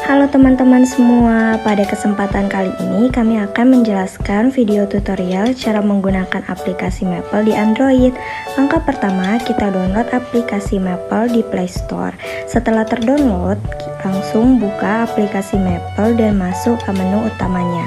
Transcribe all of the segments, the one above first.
Halo teman-teman semua, pada kesempatan kali ini kami akan menjelaskan video tutorial cara menggunakan aplikasi Maple di Android. Langkah pertama, kita download aplikasi Maple di Play Store. Setelah terdownload, langsung buka aplikasi Maple dan masuk ke menu utamanya.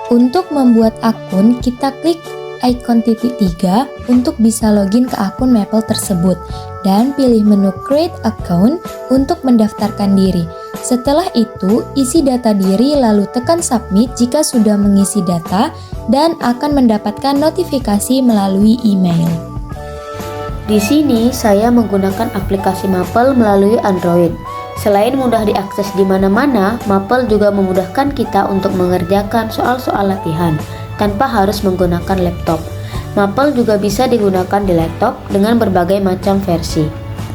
Untuk membuat akun, kita klik ikon titik 3 untuk bisa login ke akun Maple tersebut dan pilih menu Create Account untuk mendaftarkan diri. Setelah itu, isi data diri lalu tekan Submit jika sudah mengisi data dan akan mendapatkan notifikasi melalui email. Di sini saya menggunakan aplikasi Maple melalui Android. Selain mudah diakses di mana-mana, Maple juga memudahkan kita untuk mengerjakan soal-soal latihan tanpa harus menggunakan laptop. Maple juga bisa digunakan di laptop dengan berbagai macam versi.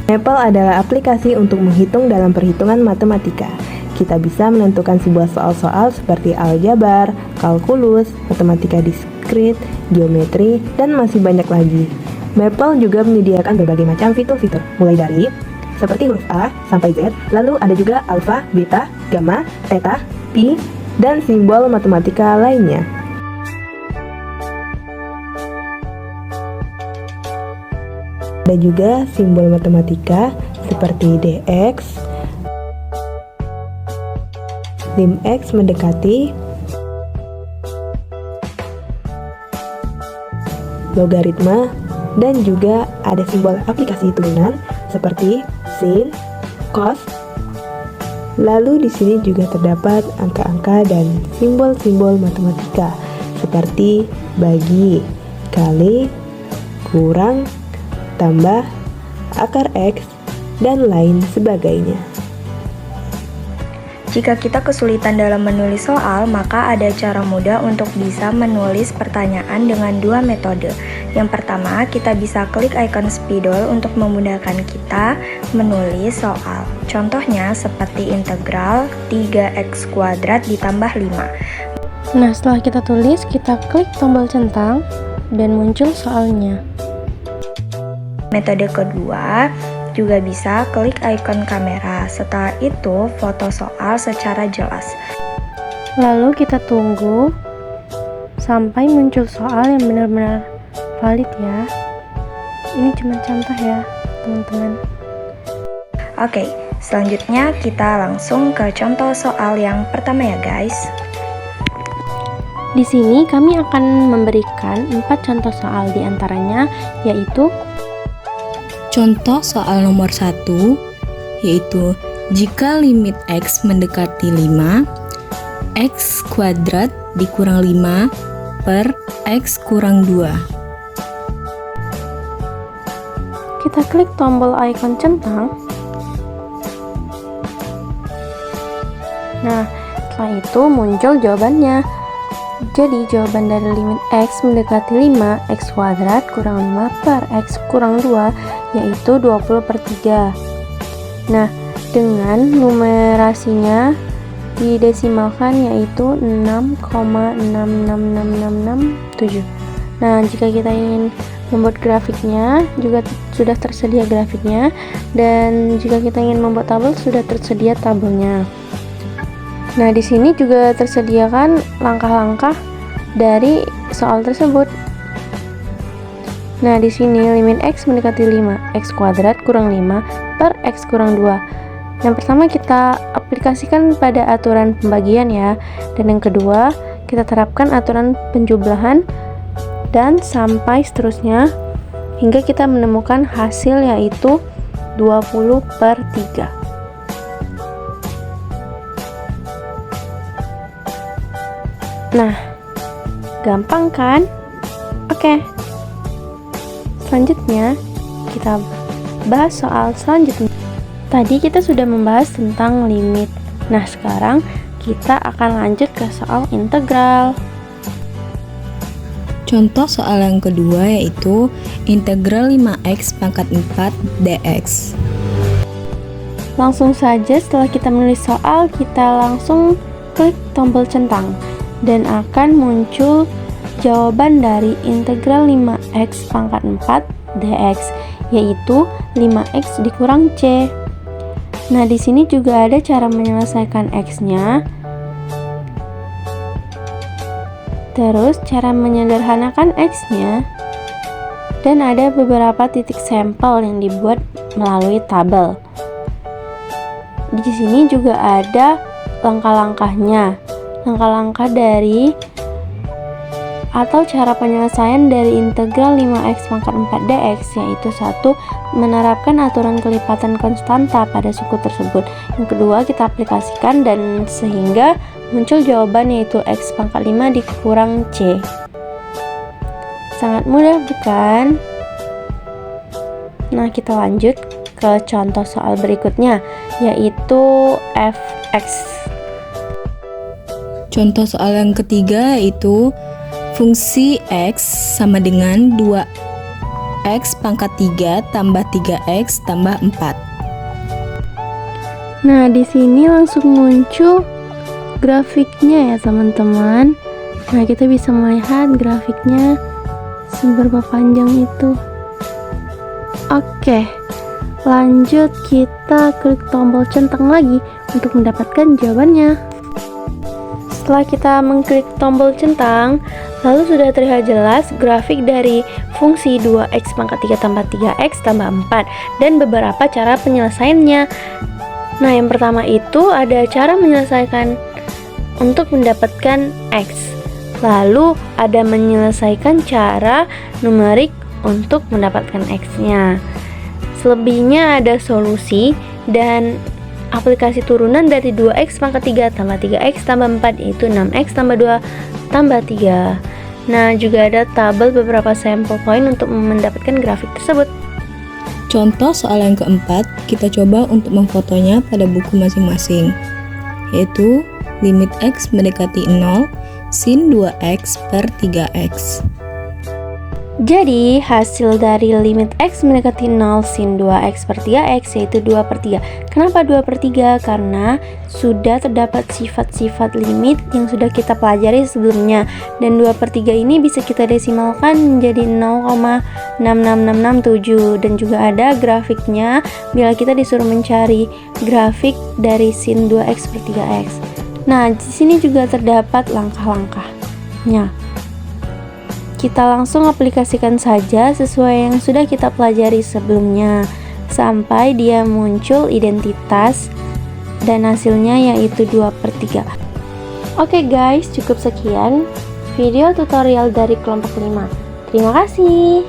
Maple adalah aplikasi untuk menghitung dalam perhitungan matematika. Kita bisa menentukan sebuah soal-soal seperti aljabar, kalkulus, matematika diskrit, geometri, dan masih banyak lagi. Maple juga menyediakan berbagai macam fitur-fitur, mulai dari seperti huruf A sampai Z, lalu ada juga alfa, beta, gamma, theta, pi, dan simbol matematika lainnya. Ada juga simbol matematika seperti dx, lim x mendekati, logaritma, dan juga ada simbol aplikasi hitungan seperti sin, cos. Lalu di sini juga terdapat angka-angka dan simbol-simbol matematika seperti bagi, kali, kurang, tambah, akar X, dan lain sebagainya. Jika kita kesulitan dalam menulis soal, maka ada cara mudah untuk bisa menulis pertanyaan dengan dua metode. Yang pertama, kita bisa klik ikon spidol untuk memudahkan kita menulis soal. Contohnya seperti integral 3x kuadrat ditambah 5. Nah, setelah kita tulis, kita klik tombol centang dan muncul soalnya. Metode kedua, juga bisa klik ikon kamera. Setelah itu, foto soal secara jelas. Lalu kita tunggu sampai muncul soal yang benar-benar valid ya. Ini cuma contoh ya, teman-teman. Oke, selanjutnya kita langsung ke contoh soal yang pertama ya guys. Di sini kami akan memberikan 4 contoh soal, diantaranya yaitu Contoh soal nomor 1 yaitu jika limit X mendekati 5, X kuadrat dikurang 5 per X kurang 2. kita klik tombol ikon centang. Nah, setelah itu muncul jawabannya. Jadi jawaban dari limit X mendekati 5, X kuadrat kurang 5 per X kurang 2 yaitu 20/3. Nah, dengan numerasinya didesimalkan yaitu 6,666667. Nah, jika kita ingin membuat grafiknya juga sudah tersedia grafiknya, dan jika kita ingin membuat tabel sudah tersedia tabelnya. Nah, di sini juga tersediakan langkah-langkah dari soal tersebut. Nah, di sini limit X mendekati 5, X kuadrat kurang 5 per X kurang 2. Yang pertama kita aplikasikan pada aturan pembagian ya. Dan yang kedua, kita terapkan aturan penjumlahan dan sampai seterusnya hingga kita menemukan hasil yaitu 20/3. Nah, gampang kan? Oke. Selanjutnya, kita bahas soal selanjutnya. Tadi kita sudah membahas tentang limit. Nah, sekarang kita akan lanjut ke soal integral. Contoh soal yang kedua yaitu integral 5x pangkat 4 dx. Langsung saja setelah kita menulis soal, kita langsung klik tombol centang dan akan muncul jawaban dari integral 5x pangkat 4 dx, yaitu 5x dikurang c. Nah, di sini juga ada cara menyelesaikan x-nya. Terus cara menyederhanakan x-nya. Dan ada beberapa titik sampel yang dibuat melalui tabel. Di sini juga ada langkah-langkahnya. Langkah-langkah dari atau cara penyelesaian dari integral 5x pangkat 4 dx, yaitu 1. Menerapkan aturan kelipatan konstanta pada suku tersebut. Yang kedua, kita aplikasikan dan sehingga muncul jawaban yaitu x pangkat 5 dikurang c. Sangat mudah bukan? Nah, kita lanjut ke contoh soal berikutnya, yaitu fx. Contoh soal yang ketiga yaitu fungsi x sama dengan 2x pangkat 3 tambah 3x tambah 4. Nah, di sini langsung muncul grafiknya ya teman-teman. Nah, kita bisa melihat grafiknya seberapa panjang itu. Oke, lanjut kita klik tombol centang lagi untuk mendapatkan jawabannya. Setelah kita mengklik tombol centang, lalu sudah terlihat jelas grafik dari fungsi 2x pangkat 3 tambah 3x tambah 4 dan beberapa cara penyelesaiannya. Nah, yang pertama itu ada cara menyelesaikan untuk mendapatkan x. Lalu ada menyelesaikan cara numerik untuk mendapatkan x-nya. Selebihnya ada solusi dan aplikasi turunan dari 2x pangkat 3 tambah 3x tambah 4, yaitu 6x tambah 2 tambah 3. Nah, juga ada tabel beberapa sampel point untuk mendapatkan grafik tersebut. Contoh soal yang keempat, kita coba untuk memfotonya pada buku masing-masing, yaitu limit x mendekati 0 sin 2x per 3x. Jadi, hasil dari limit x mendekati 0 sin 2x per 3x yaitu 2 per 3. Kenapa 2 per 3? Karena sudah terdapat sifat-sifat limit yang sudah kita pelajari sebelumnya. Dan 2 per 3 ini bisa kita desimalkan menjadi 0,66667. Dan juga ada grafiknya bila kita disuruh mencari grafik dari sin 2x per 3x. Nah, di sini juga terdapat langkah-langkahnya. Kita langsung aplikasikan saja sesuai yang sudah kita pelajari sebelumnya sampai dia muncul identitas dan hasilnya yaitu 2 per 3. Oke guys, cukup sekian video tutorial dari kelompok 5. Terima kasih.